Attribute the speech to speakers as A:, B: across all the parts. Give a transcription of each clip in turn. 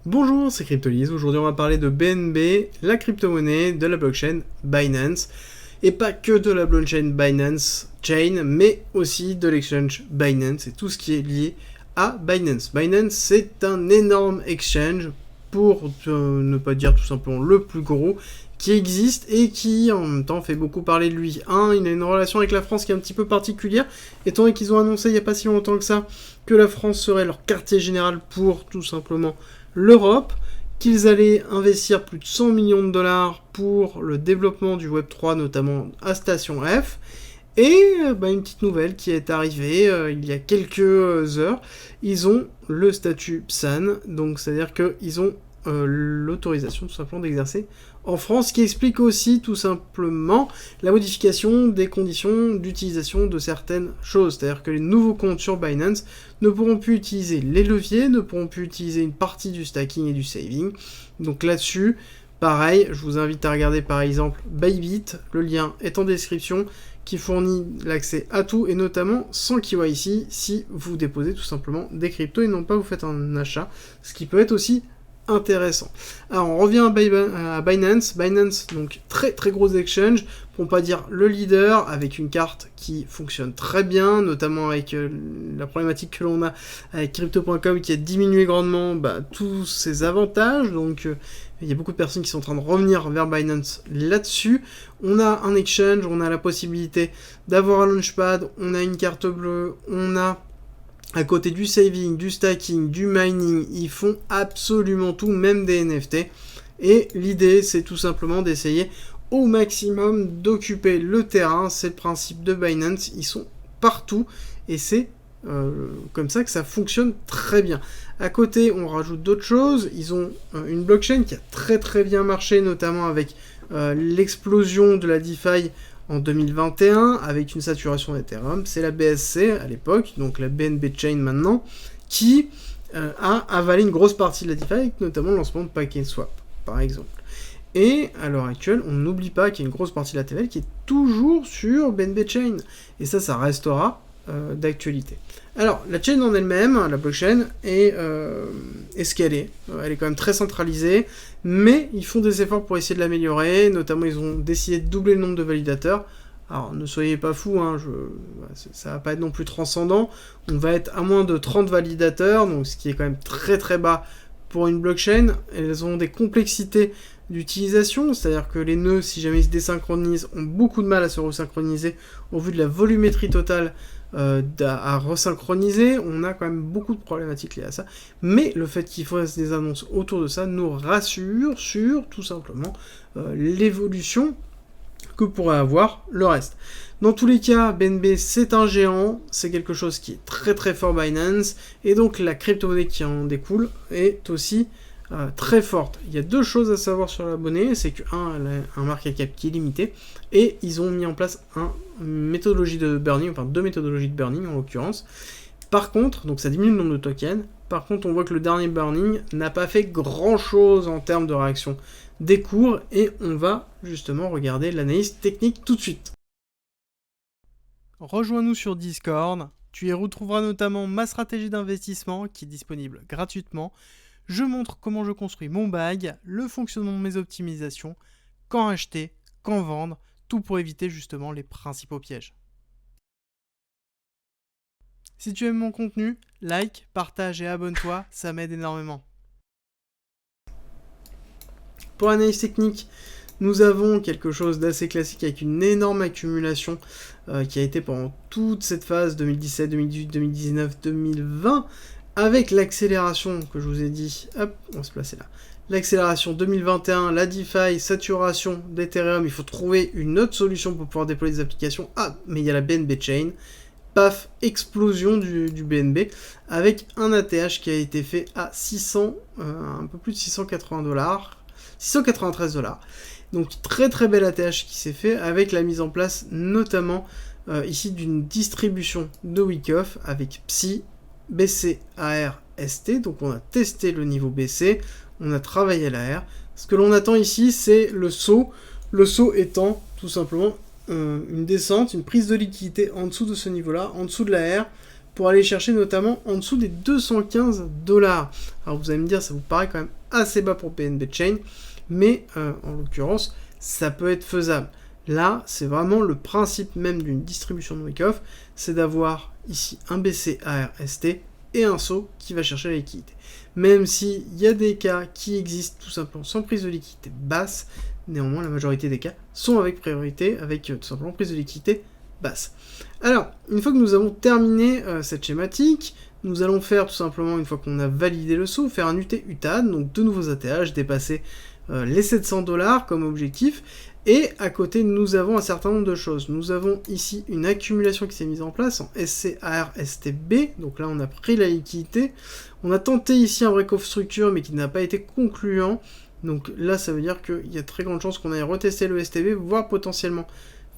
A: Bonjour, c'est Cryptolyse. Aujourd'hui, on va parler de BNB, la crypto-monnaie de la blockchain Binance. Et pas que de la blockchain Binance Chain, mais aussi de l'exchange Binance et tout ce qui est lié à Binance. Binance, c'est un énorme exchange, pour ne pas dire tout simplement le plus gros, qui existe et qui en même temps fait beaucoup parler de lui. Il a une relation avec la France qui est un petit peu particulière, étant donné qu'ils ont annoncé il n'y a pas si longtemps que ça que la France serait leur quartier général pour tout simplement l'Europe, qu'ils allaient investir plus de 100 millions de dollars pour le développement du Web3, notamment à Station F. Et une petite nouvelle qui est arrivée il y a quelques heures, ils ont le statut PSAN, donc c'est-à-dire qu'ils ont l'autorisation tout simplement d'exercer en France, ce qui explique aussi tout simplement la modification des conditions d'utilisation de certaines choses. C'est-à-dire que les nouveaux comptes sur Binance ne pourront plus utiliser les leviers, ne pourront plus utiliser une partie du stacking et du saving. Donc là-dessus, pareil, je vous invite à regarder par exemple Bybit, le lien est en description, qui fournit l'accès à tout, et notamment sans KYC, si vous déposez tout simplement des cryptos et non pas vous faites un achat, ce qui peut être aussi intéressant. Alors on revient à Binance. Binance, donc très gros exchange, pour ne pas dire le leader, avec une carte qui fonctionne très bien, notamment avec la problématique que l'on a avec Crypto.com qui a diminué grandement tous ses avantages, donc il y a beaucoup de personnes qui sont en train de revenir vers Binance là-dessus. On a un exchange, on a la possibilité d'avoir un launchpad, on a une carte bleue, on a à côté du saving, du stacking, du mining, ils font absolument tout, même des NFT. Et l'idée, c'est tout simplement d'essayer au maximum d'occuper le terrain. C'est le principe de Binance, ils sont partout et c'est comme ça que ça fonctionne très bien. À côté, on rajoute d'autres choses. Ils ont une blockchain qui a très bien marché, notamment avec l'explosion de la DeFi en 2021, avec une saturation d'Ethereum. C'est la BSC à l'époque, donc la BNB Chain maintenant, qui a avalé une grosse partie de la DeFi, avec notamment le lancement de PancakeSwap, par exemple. Et à l'heure actuelle, on n'oublie pas qu'il y a une grosse partie de la TVL qui est toujours sur BNB Chain. Et ça restera d'actualité. Alors, la chain en elle-même, la blockchain, est escalée. Elle est quand même très centralisée, mais ils font des efforts pour essayer de l'améliorer. Notamment, ils ont décidé de doubler le nombre de validateurs. Alors, ne soyez pas fous, ça va pas être non plus transcendant. On va être à moins de 30 validateurs, donc ce qui est quand même très bas pour une blockchain. Elles ont des complexités d'utilisation, c'est-à-dire que les nœuds, si jamais ils se désynchronisent, ont beaucoup de mal à se resynchroniser au vu de la volumétrie totale à resynchroniser. On a quand même beaucoup de problématiques liées à ça, mais le fait qu'il fasse des annonces autour de ça nous rassure sur tout simplement l'évolution que pourrait avoir le reste. Dans tous les cas, BNB c'est un géant, c'est quelque chose qui est très fort Binance, et donc la crypto-monnaie qui en découle est aussi très forte. Il y a deux choses à savoir sur la monnaie, c'est que elle a un market cap qui est limité, et ils ont mis en place une méthodologie de burning, enfin deux méthodologies de burning en l'occurrence. Par contre, donc ça diminue le nombre de tokens, par contre on voit que le dernier burning n'a pas fait grand chose en termes de réaction des cours, et on va justement regarder l'analyse technique tout de suite. Rejoins-nous sur Discord, tu y retrouveras notamment ma stratégie d'investissement qui est disponible gratuitement. Je montre comment je construis mon bag, le fonctionnement de mes optimisations, quand acheter, quand vendre, tout pour éviter justement les principaux pièges. Si tu aimes mon contenu, like, partage et abonne-toi, ça m'aide énormément. Pour l'analyse technique, nous avons quelque chose d'assez classique avec une énorme accumulation qui a été pendant toute cette phase 2017, 2018, 2019, 2020, avec l'accélération que je vous ai dit, hop, on va se placer là. L'accélération 2021, la DeFi, saturation d'Ethereum, il faut trouver une autre solution pour pouvoir déployer des applications. Ah, mais il y a la BNB Chain. Paf, explosion du BNB, avec un ATH qui a été fait à 600, un peu plus de 680 $, 693 $. Donc très bel ATH qui s'est fait avec la mise en place notamment ici d'une distribution de Wyckoff avec Psy, BC, AR, ST. Donc on a testé le niveau BC, on a travaillé l'AR. Ce que l'on attend ici, c'est le saut étant tout simplement une descente, une prise de liquidité en dessous de ce niveau-là, en dessous de l'AR, pour aller chercher notamment en dessous des 215 $. Alors vous allez me dire, ça vous paraît quand même assez bas pour BNB Chain, mais en l'occurrence, ça peut être faisable. Là, c'est vraiment le principe même d'une distribution de Wyckoff, c'est d'avoir ici un BCARST et un SO qui va chercher la liquidité. Même s'il y a des cas qui existent tout simplement sans prise de liquidité basse, néanmoins la majorité des cas sont avec priorité, avec tout simplement prise de liquidité basse. Alors, une fois que nous avons terminé cette schématique, nous allons faire tout simplement, une fois qu'on a validé le saut, faire un UT-UTAD, donc de nouveaux ATH, dépasser les 700 $ comme objectif, et à côté nous avons un certain nombre de choses. Nous avons ici une accumulation qui s'est mise en place en SCAR-STB, donc là on a pris la liquidité, on a tenté ici un break-off structure mais qui n'a pas été concluant, donc là ça veut dire qu'il y a très grande chance qu'on aille retester le STB, voire potentiellement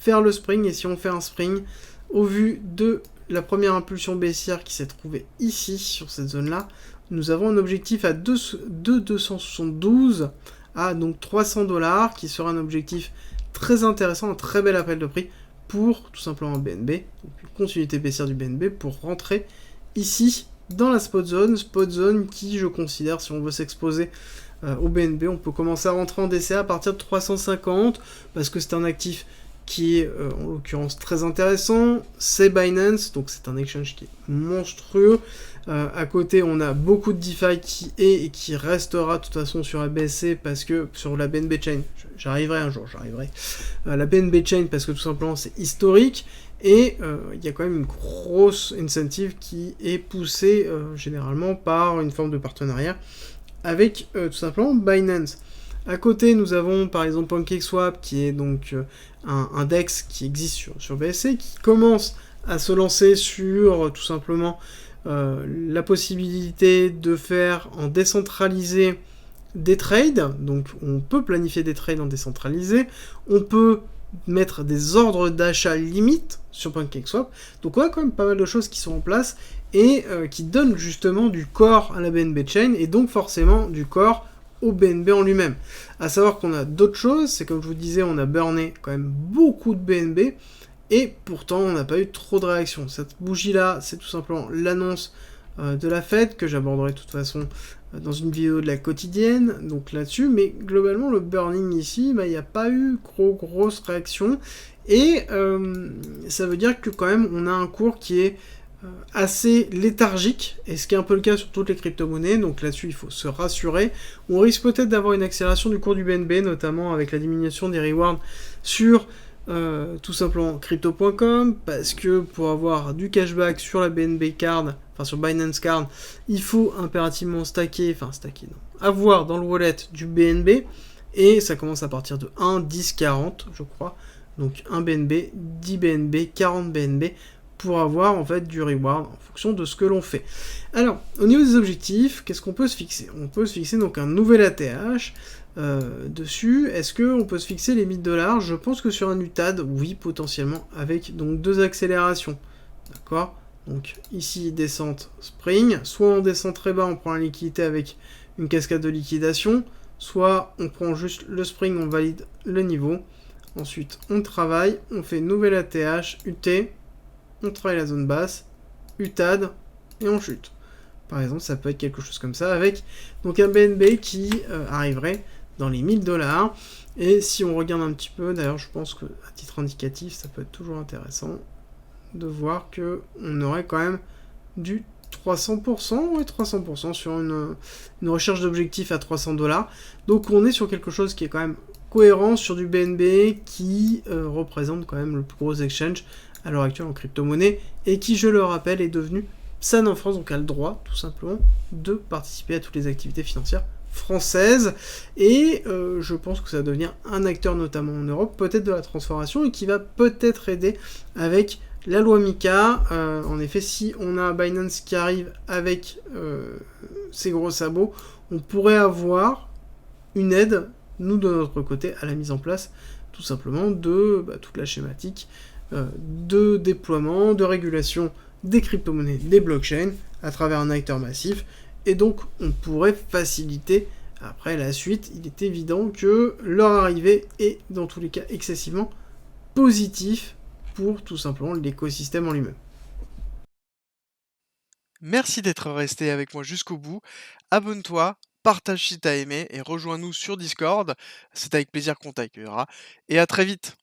A: faire le spring, et si on fait un spring, au vu de la première impulsion baissière qui s'est trouvée ici, sur cette zone-là, nous avons un objectif à 272 à donc 300 $, qui sera un objectif très intéressant, un très bel appel de prix pour tout simplement un BNB, donc une continuité baissière du BNB pour rentrer ici dans la spot zone qui je considère, si on veut s'exposer au BNB, on peut commencer à rentrer en DCA à partir de 350, parce que c'est un actif qui est en l'occurrence très intéressant, c'est Binance, donc c'est un exchange qui est monstrueux. À côté, on a beaucoup de DeFi qui est et qui restera de toute façon sur la BSC, parce que sur la BNB Chain, j'arriverai un jour, la BNB Chain, parce que tout simplement c'est historique, et il y a quand même une grosse incentive qui est poussée généralement par une forme de partenariat avec tout simplement Binance. À côté, nous avons par exemple PancakeSwap, qui est donc un DEX qui existe sur BSC, qui commence à se lancer sur tout simplement la possibilité de faire en décentralisé des trades. Donc on peut planifier des trades en décentralisé, on peut mettre des ordres d'achat limites sur PancakeSwap. Donc on a quand même pas mal de choses qui sont en place et qui donnent justement du corps à la BNB Chain, et donc forcément du corps au BNB en lui-même. À savoir qu'on a d'autres choses, c'est comme je vous disais, on a burné quand même beaucoup de BNB, et pourtant on n'a pas eu trop de réaction. Cette bougie-là, c'est tout simplement l'annonce de la Fed, que j'aborderai de toute façon dans une vidéo de la quotidienne, donc là-dessus, mais globalement le burning ici, il n'y a pas eu grosse réaction, et ça veut dire que quand même on a un cours qui est assez léthargique, et ce qui est un peu le cas sur toutes les crypto-monnaies, donc là-dessus il faut se rassurer. On risque peut-être d'avoir une accélération du cours du BNB, notamment avec la diminution des rewards sur tout simplement crypto.com, parce que pour avoir du cashback sur la BNB Card, enfin sur Binance Card, il faut impérativement avoir dans le wallet du BNB, et ça commence à partir de 1, 10, 40 je crois, donc 1 BNB, 10 BNB, 40 BNB, pour avoir en fait du reward en fonction de ce que l'on fait. Alors, au niveau des objectifs, qu'est-ce qu'on peut se fixer? On peut se fixer donc un nouvel ATH dessus. Est-ce qu'on peut se fixer les 1000 $? Je pense que sur un UTAD, oui, potentiellement, avec donc 2 accélérations. D'accord? Donc ici, descente spring. Soit on descend très bas, on prend la liquidité avec une cascade de liquidation, soit on prend juste le spring, on valide le niveau. Ensuite, on travaille, on fait nouvel ATH, UT, on travaille la zone basse, UTAD, et on chute. Par exemple, ça peut être quelque chose comme ça, avec donc un BNB qui arriverait dans les 1000 $. Et si on regarde un petit peu, d'ailleurs je pense que à titre indicatif, ça peut être toujours intéressant de voir que on aurait quand même du 300%, et 300% sur une recherche d'objectif à 300 $. Donc on est sur quelque chose qui est quand même cohérent, sur du BNB qui représente quand même le plus gros exchange à l'heure actuelle en crypto-monnaie, et qui, je le rappelle, est devenu PSAN en France, donc a le droit, tout simplement, de participer à toutes les activités financières françaises, et je pense que ça va devenir un acteur, notamment en Europe, peut-être de la transformation, et qui va peut-être aider avec la loi MiCA. En effet, si on a Binance qui arrive avec ses gros sabots, on pourrait avoir une aide, nous de notre côté, à la mise en place, tout simplement, de toute la schématique de déploiement, de régulation des crypto-monnaies, des blockchains, à travers un acteur massif, et donc on pourrait faciliter après la suite. Il est évident que leur arrivée est dans tous les cas excessivement positif pour tout simplement l'écosystème en lui-même.
B: Merci d'être resté avec moi jusqu'au bout. Abonne-toi, partage si t'as aimé et rejoins-nous sur Discord. C'est avec plaisir qu'on t'accueillera. Et à très vite.